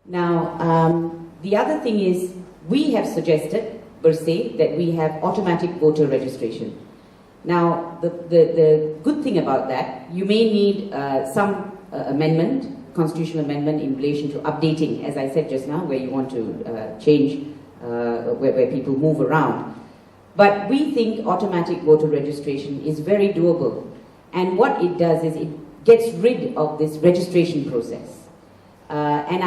Now, the other thing is, we have suggested, per se, that we have automatic voter registration. Now, the good thing about that, you may need some amendment, constitutional amendment in relation to updating, as I said just now, where you want to change, where people move around. But we think automatic voter registration is very doable. And what it does is it gets rid of this registration process. And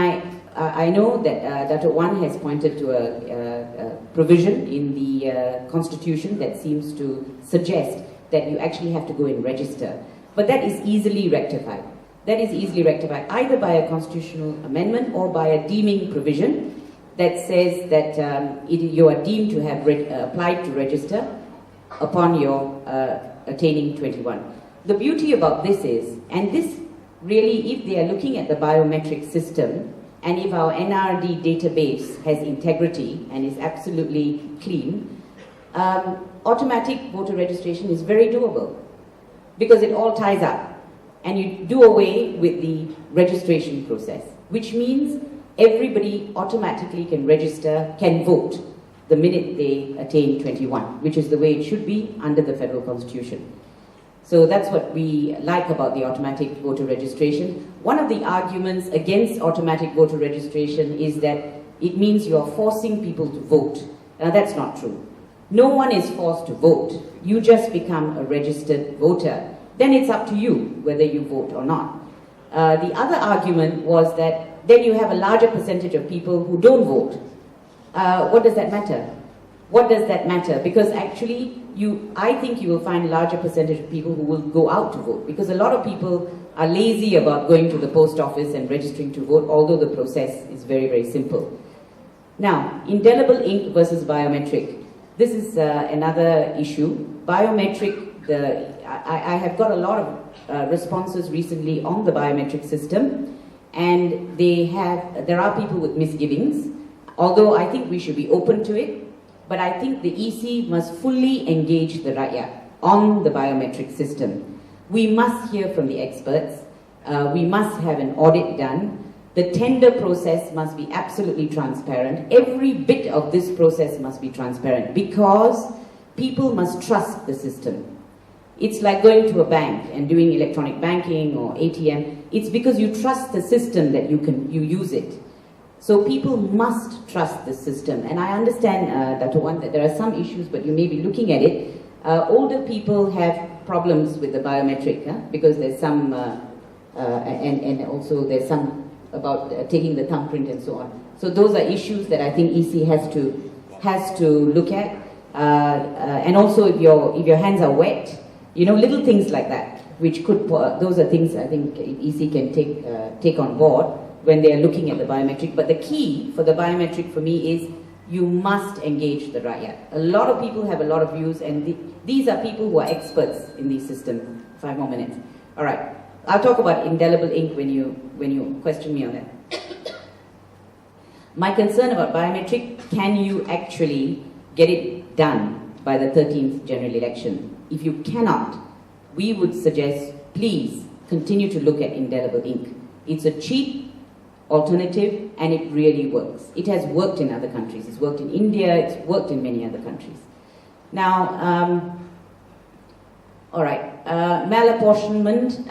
I know that Dr. Wan has pointed to a provision in the Constitution that seems to suggest that you actually have to go and register. But that is easily rectified. That is easily rectified either by a constitutional amendment or by a deeming provision that says that you are deemed to have applied to register upon your attaining 21. The beauty about this is, and this really, if they are looking at the biometric system, and if our NRD database has integrity and is absolutely clean, automatic voter registration is very doable because it all ties up. And you do away with the registration process, which means everybody automatically can register, can vote the minute they attain 21, which is the way it should be under the Federal Constitution. So that's what we like about the automatic voter registration. One of the arguments against automatic voter registration is that it means you are forcing people to vote. Now that's not true. No one is forced to vote. You just become a registered voter. Then it's up to you whether you vote or not. The other argument was that then you have a larger percentage of people who don't vote. What does that matter? What does that matter? Because actually, I think you will find a larger percentage of people who will go out to vote, because a lot of people are lazy about going to the post office and registering to vote, although the process is very, very simple. Now, indelible ink versus biometric. This is another issue. Biometric, I have got a lot of responses recently on the biometric system, and there are people with misgivings, although I think we should be open to it. But I think the EC must fully engage the Rakyat on the biometric system. We must hear from the experts. We must have an audit done. The tender process must be absolutely transparent. Every bit of this process must be transparent because people must trust the system. It's like going to a bank and doing electronic banking or ATM. It's because you trust the system that you use it. So people must trust the system. And I understand, Dr. Wan, that there are some issues, but you may be looking at it. Older people have problems with the biometric because there's some, and also there's some about taking the thumbprint and so on. So those are issues that I think EC has to look at. And also if your hands are wet, little things like that, which could, those are things I think EC can take on board when they are looking at the biometric. But the key for the biometric for me is you must engage the Rakyat. A lot of people have a lot of views, and these are people who are experts in these systems. 5 more minutes. All right. I'll talk about indelible ink when you question me on that. My concern about biometric, can you actually get it done by the 13th general election? If you cannot, we would suggest, please continue to look at indelible ink. It's a cheap alternative, and it really works. It has worked in other countries. It's worked in India. It's worked in many other countries. Now, all right, malapportionment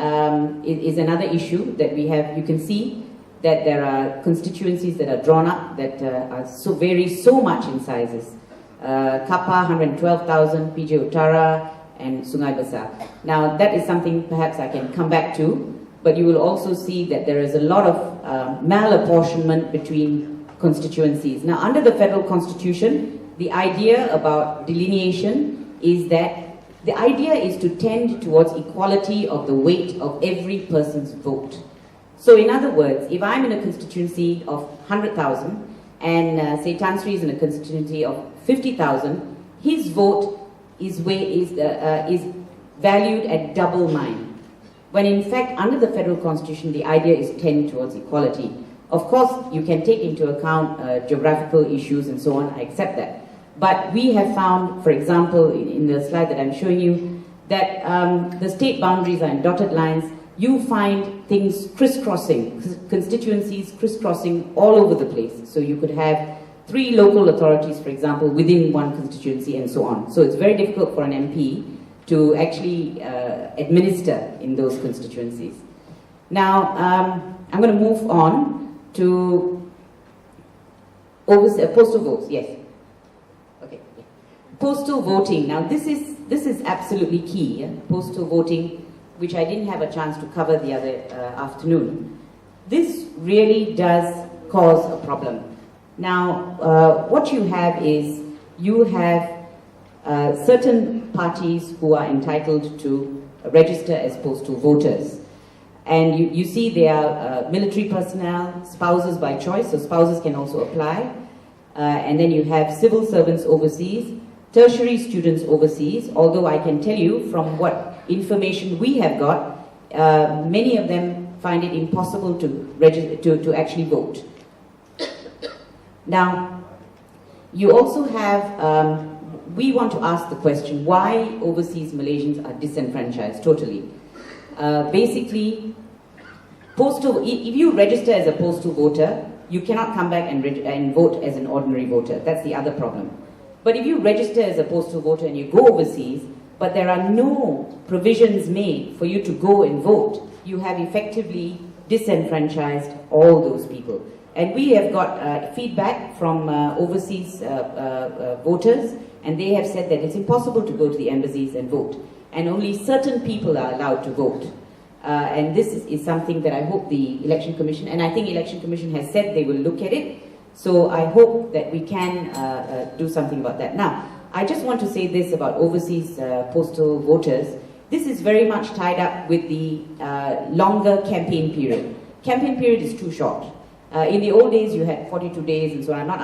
is another issue that we have. You can see that there are constituencies that are drawn up that vary so much in sizes. Kappa, 112,000, PJ Utara, and Sungai Besar. Now, that is something perhaps I can come back to. But you will also see that there is a lot of malapportionment between constituencies. Now, under the Federal Constitution, the idea about delineation is that the idea is to tend towards equality of the weight of every person's vote. So, in other words, if I'm in a constituency of 100,000 and say Tan Sri is in a constituency of 50,000, his vote is valued at double mine. When in fact, under the Federal Constitution, the idea is tend towards equality. Of course, you can take into account geographical issues and so on, I accept that. But we have found, for example, in the slide that I'm showing you, that the state boundaries are in dotted lines, you find things crisscrossing, constituencies crisscrossing all over the place. So you could have 3 local authorities, for example, within one constituency and so on. So it's very difficult for an MP to actually administer in those constituencies. Now, I'm going to move on to postal votes. Yes. Okay. Yeah. Postal voting. Now, this is absolutely key. Yeah? Postal voting, which I didn't have a chance to cover the other afternoon. This really does cause a problem. Now, what you have is, you have certain parties who are entitled to register as postal voters. And you see they are military personnel, spouses by choice, so spouses can also apply. And then you have civil servants overseas, tertiary students overseas, although I can tell you from what information we have got, many of them find it impossible to actually vote. Now, you also have, we want to ask the question, why overseas Malaysians are disenfranchised totally? Basically, if you register as a postal voter, you cannot come back and vote as an ordinary voter. That's the other problem. But if you register as a postal voter and you go overseas, but there are no provisions made for you to go and vote, you have effectively disenfranchised all those people. And we have got feedback from overseas voters, and they have said that it's impossible to go to the embassies and vote, and only certain people are allowed to vote. And this is something that I hope the Election Commission, and I think Election Commission has said they will look at it, so I hope that we can do something about that. Now, I just want to say this about overseas postal voters. This is very much tied up with the longer campaign period. Campaign period is too short. In the old days, you had 42 days, and so we're not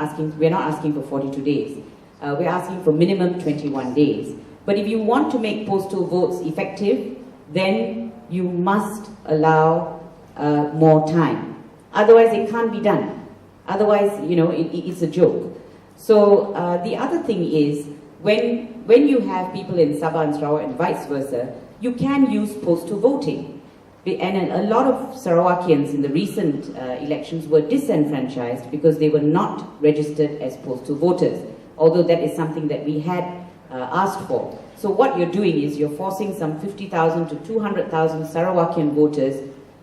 asking for 42 days. We're asking for minimum 21 days. But if you want to make postal votes effective, then you must allow more time. Otherwise, it can't be done. Otherwise, you know, it's a joke. So the other thing is, when you have people in Sabah and Sarawak and vice versa, you can use postal voting. And a lot of Sarawakians in the recent elections were disenfranchised because they were not registered as postal voters, although that is something that we had asked for. So what you're doing is you're forcing some 50,000 to 200,000 Sarawakian voters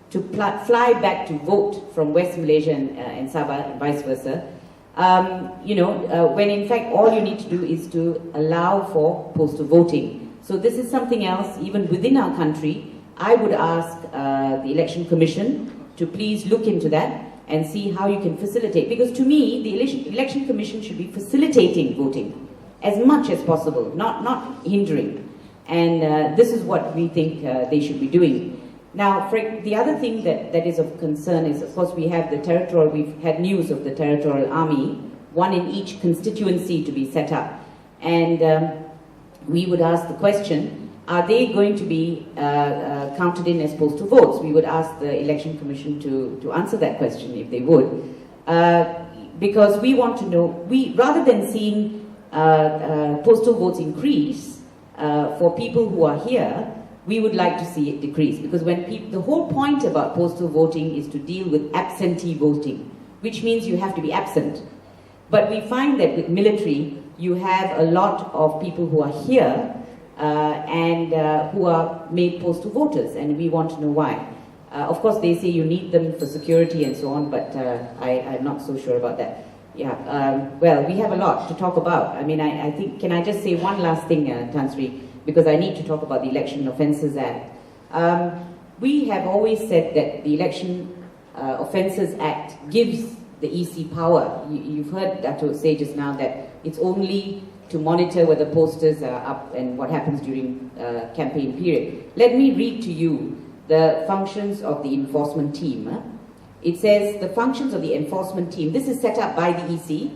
to fly back to vote from West Malaysia and Sabah and vice versa, when in fact all you need to do is to allow for postal voting. So this is something else, even within our country. I would ask the Election Commission to please look into that and see how you can facilitate. Because to me, the Election Commission should be facilitating voting as much as possible, not hindering. And this is what we think they should be doing. Now, the other thing that is of concern is, of course, we've had news of the Territorial Army, one in each constituency to be set up. And we would ask the question, are they going to be counted in as postal votes? We would ask the Election Commission to answer that question, if they would. Because we want to know, rather than seeing postal votes increase for people who are here, we would like to see it decrease. Because the whole point about postal voting is to deal with absentee voting, which means you have to be absent. But we find that with military, you have a lot of people who are here and who are made postal voters, and we want to know why. Of course, they say you need them for security and so on, but I'm not so sure about that. Yeah, well, we have a lot to talk about. I mean, I think, can I just say one last thing, Tan Sri, because I need to talk about the Election Offences Act. We have always said that the Election Offences Act gives the EC power. You've heard Dato' say just now that it's only to monitor whether posters are up and what happens during campaign period. Let me read to you the functions of the enforcement team. It says, the functions of the enforcement team, this is set up by the EC,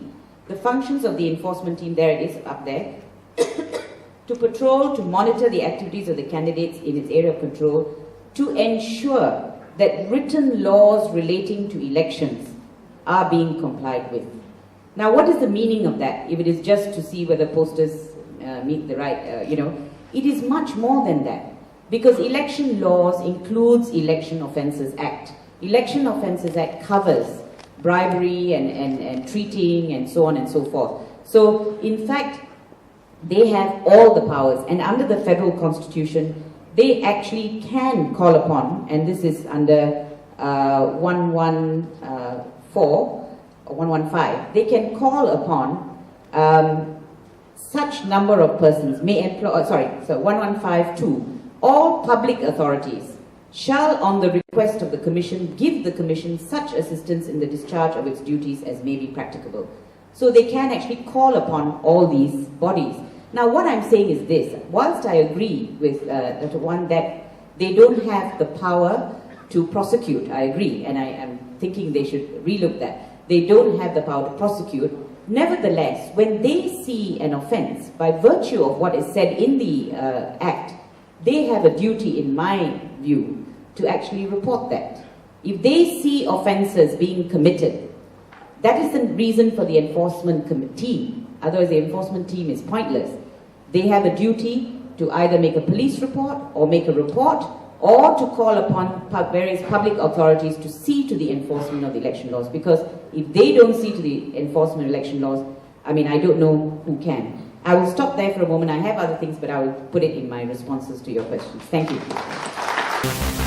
the functions of the enforcement team, there it is, up there, to patrol, to monitor the activities of the candidates in its area of control, to ensure that written laws relating to elections are being complied with. Now, what is the meaning of that? If it is just to see whether posters meet the right, it is much more than that. Because Election Laws includes Election Offences Act. Election Offences Act covers bribery and treating and so on and so forth. So, in fact, they have all the powers, and under the federal constitution, they actually can call upon, and this is under 114 or 115, they can call upon such number of persons may employ, 1152, all public authorities shall on the request of the Commission give the Commission such assistance in the discharge of its duties as may be practicable. So they can actually call upon all these bodies. Now what I'm saying is this, whilst I agree with Dr. Wan that they don't have the power to prosecute, I agree, and I am thinking they should relook that. They don't have the power to prosecute. Nevertheless, when they see an offence, by virtue of what is said in the Act, they have a duty, in my view, to actually report that. If they see offences being committed, that is the reason for the enforcement team. Otherwise, the enforcement team is pointless. They have a duty to either make a police report or make a report or to call upon various public authorities to see to the enforcement of the election laws. Because if they don't see to the enforcement of election laws, I mean, I don't know who can. I will stop there for a moment. I have other things, but I will put it in my responses to your questions. Thank you.